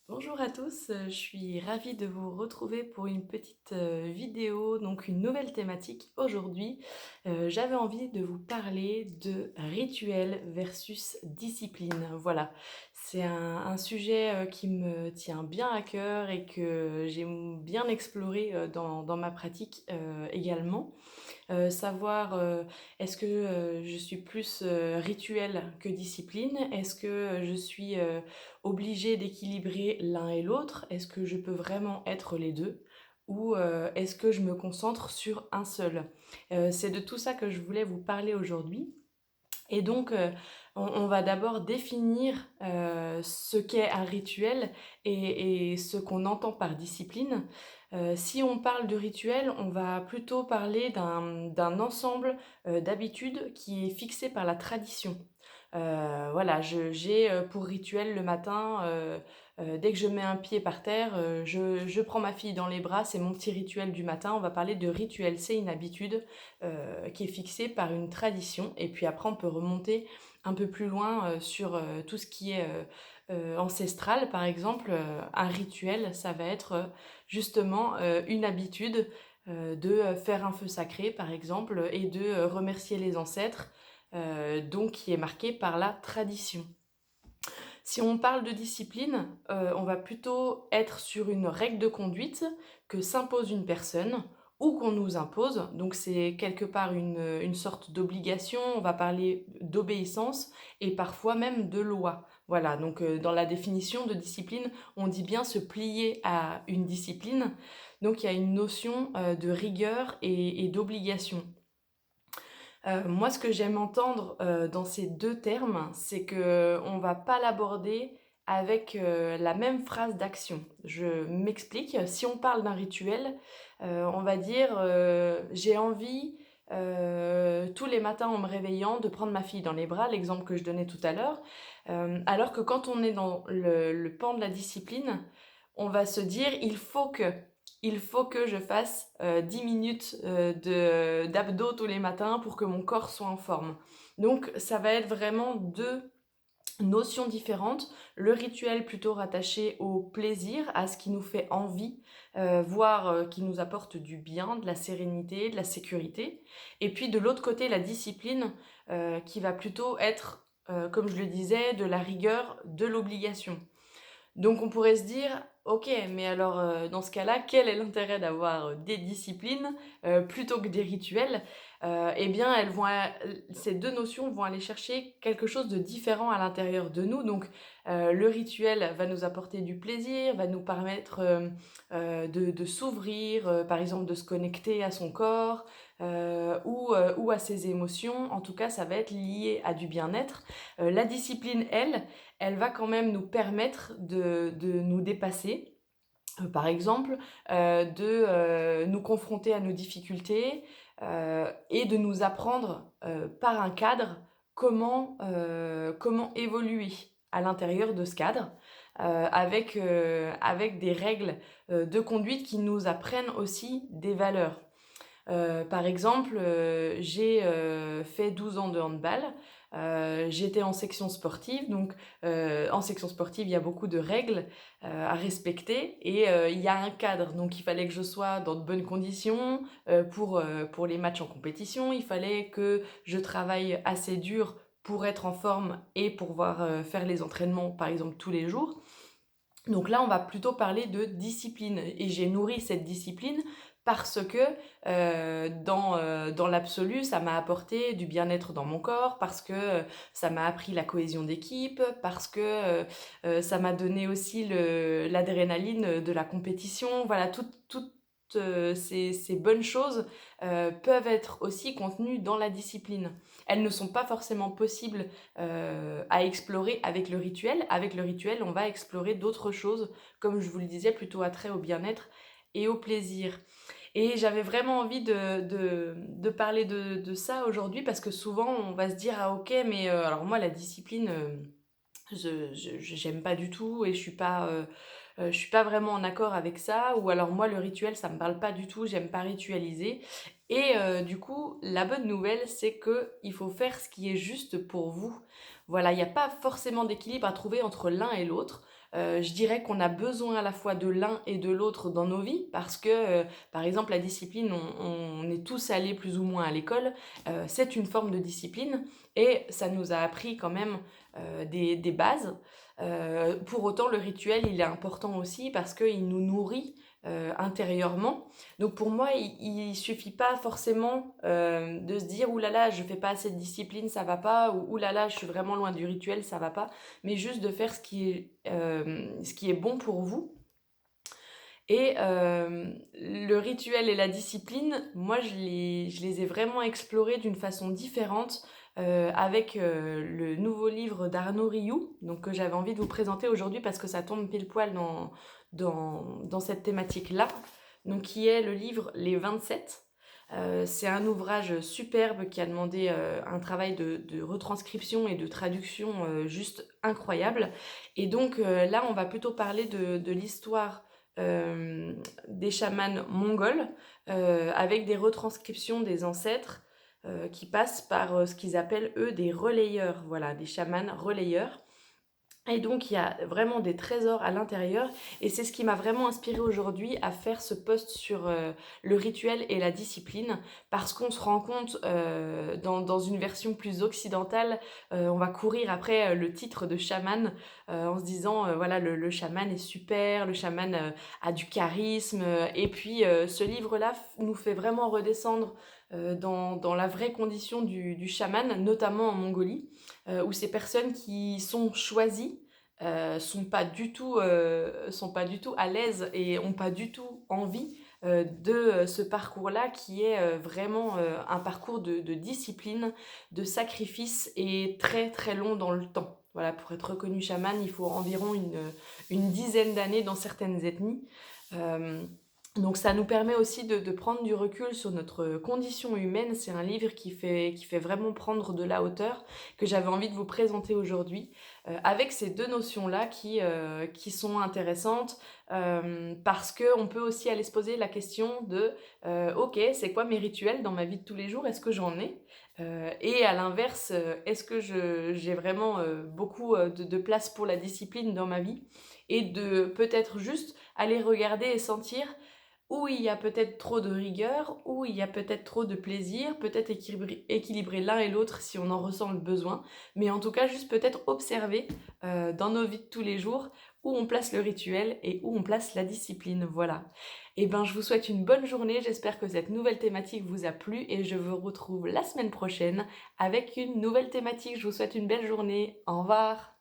Bonjour à tous, je suis ravie de vous retrouver pour une petite, vidéo, donc une nouvelle thématique aujourd'hui. J'avais envie de vous parler de rituel versus discipline. Voilà, c'est un sujet, qui me tient bien à cœur et que j'aime bien explorer, dans ma pratique, également. Savoir, est-ce que, je suis plus, rituel que discipline? Est-ce que, je suis, obligée d'équilibrer l'un et l'autre? Est-ce que je peux vraiment être les 2? Ou, est-ce que je me concentre sur un seul? C'est de tout ça que je voulais vous parler aujourd'hui. Et donc, on va d'abord définir, ce qu'est un rituel et ce qu'on entend par discipline. Si on parle de rituel, on va plutôt parler d'un ensemble, d'habitudes qui est fixé par la tradition. Voilà, j'ai, pour rituel le matin, dès que je mets un pied par terre, je prends ma fille dans les bras, c'est mon petit rituel du matin. On va parler de rituel, c'est une habitude, qui est fixée par une tradition et puis après on peut remonter un peu plus loin, sur, tout ce qui est, ancestral. Par exemple, un rituel, ça va être, justement, une habitude, de, faire un feu sacré par exemple et de, remercier les ancêtres, donc qui est marqué par la tradition. Si on parle de discipline, on va plutôt être sur une règle de conduite que s'impose une personne ou qu'on nous impose. Donc c'est quelque part une sorte d'obligation, on va parler d'obéissance et parfois même de loi. Voilà, donc dans la définition de discipline, on dit bien se plier à une discipline. Donc il y a une notion, de rigueur et d'obligation. Moi, ce que j'aime entendre, dans ces 2 termes, c'est qu'on va pas l'aborder avec, la même phrase d'action. Je m'explique, si on parle d'un rituel, on va dire, «J'ai envie, tous les matins en me réveillant de prendre ma fille dans les bras», l'exemple que je donnais tout à l'heure. Alors que quand on est dans le pan de la discipline, on va se dire: il faut que je fasse, 10 minutes, de d'abdos tous les matins pour que mon corps soit en forme. Donc ça va être vraiment 2 notions différentes. Le rituel plutôt rattaché au plaisir, à ce qui nous fait envie, voire, qui nous apporte du bien, de la sérénité, de la sécurité. Et puis de l'autre côté, la discipline, qui va plutôt être, comme je le disais, de la rigueur, de l'obligation. Donc on pourrait se dire: «OK, mais alors, dans ce cas-là, quel est l'intérêt d'avoir, des disciplines, plutôt que des rituels?» Et bien, ces 2 notions vont aller chercher quelque chose de différent à l'intérieur de nous. Donc, le rituel va nous apporter du plaisir, va nous permettre, de s'ouvrir, par exemple de se connecter à son corps, ou à ses émotions. En tout cas, ça va être lié à du bien-être. La discipline, elle va quand même nous permettre de nous dépasser. Par exemple, nous confronter à nos difficultés, et de nous apprendre, par un cadre, comment évoluer à l'intérieur de ce cadre, avec des règles, de conduite qui nous apprennent aussi des valeurs. Par exemple, j'ai, fait 12 ans de handball, j'étais en section sportive donc en section sportive, il y a beaucoup de règles, à respecter et il y a un cadre. Donc il fallait que je sois dans de bonnes conditions, pour les matchs en compétition. Il fallait que je travaille assez dur pour être en forme et pour pouvoir, faire les entraînements, par exemple, tous les jours. Donc là, on va plutôt parler de discipline et j'ai nourri cette discipline parce que, dans l'absolu, ça m'a apporté du bien-être dans mon corps, parce que, ça m'a appris la cohésion d'équipe, parce que, ça m'a donné aussi l'adrénaline, de la compétition. Voilà, toutes, ces bonnes choses, peuvent être aussi contenues dans la discipline. Elles ne sont pas forcément possibles à explorer avec le rituel. Avec le rituel, on va explorer d'autres choses, comme je vous le disais, plutôt attrait au bien-être et au plaisir. Et j'avais vraiment envie de parler de ça aujourd'hui parce que souvent on va se dire ah ok mais alors moi la discipline j'aime pas du tout et je suis pas vraiment en accord avec ça ou alors moi le rituel ça me parle pas du tout, j'aime pas ritualiser et du coup la bonne nouvelle c'est que il faut faire ce qui est juste pour vous. Voilà, il y a pas forcément d'équilibre à trouver entre l'un et l'autre. Je dirais qu'on a besoin à la fois de l'un et de l'autre dans nos vies parce que, par exemple, la discipline, on est tous allés plus ou moins à l'école, c'est une forme de discipline et ça nous a appris quand même, des bases. Pour autant, le rituel, il est important aussi parce qu'il nous nourrit, intérieurement. Donc pour moi, il suffit pas forcément, de se dire: «Ouh là là, je fais pas assez de discipline, ça va pas» ou «Ouh là là, je suis vraiment loin du rituel, ça va pas». Mais juste de faire ce qui est bon pour vous et le rituel et la discipline, moi je les ai vraiment explorés d'une façon différente, avec, le nouveau livre d'Arnaud Rioux, donc que j'avais envie de vous présenter aujourd'hui parce que ça tombe pile poil dans cette thématique-là, donc qui est le livre Les 27. C'est un ouvrage superbe qui a demandé, un travail de retranscription et de traduction, juste incroyable et donc là, on va plutôt parler de l'histoire des chamans mongols, avec des retranscriptions des ancêtres, qui passent par, ce qu'ils appellent eux des relayeurs, voilà, des chamans relayeurs et donc il y a vraiment des trésors à l'intérieur et c'est ce qui m'a vraiment inspirée aujourd'hui à faire ce post sur, le rituel et la discipline. Parce qu'on se rend compte, dans une version plus occidentale, on va courir après, le titre de chaman, en se disant, voilà le chaman est super, le chaman, a du charisme, et puis, ce livre-là nous fait vraiment redescendre, dans la vraie condition du chaman, notamment en Mongolie, où ces personnes qui sont choisies, sont pas du tout à l'aise et ont pas du tout envie, de, ce parcours-là qui est, vraiment, un parcours de discipline, de sacrifice et très, très long dans le temps. Voilà, pour être reconnu chaman, il faut environ une dizaine d'années dans certaines ethnies. Hem donc ça nous permet aussi de prendre du recul sur notre condition humaine. C'est un livre qui fait vraiment prendre de la hauteur, que j'avais envie de vous présenter aujourd'hui, avec ces 2 notions-là qui sont intéressantes, parce qu'on peut aussi aller se poser la question de, «OK, c'est quoi mes rituels dans ma vie de tous les jours? Est-ce que j'en ai?» Et à l'inverse, est-ce que j'ai vraiment, beaucoup, de place pour la discipline dans ma vie? Et de peut-être juste aller regarder et sentir où il y a peut-être trop de rigueur, où il y a peut-être trop de plaisir, peut-être équilibrer l'un et l'autre si on en ressent le besoin, mais en tout cas juste peut-être observer dans nos vies de tous les jours où on place le rituel et où on place la discipline, voilà. Et ben je vous souhaite une bonne journée, j'espère que cette nouvelle thématique vous a plu et je vous retrouve la semaine prochaine avec une nouvelle thématique. Je vous souhaite une belle journée, au revoir.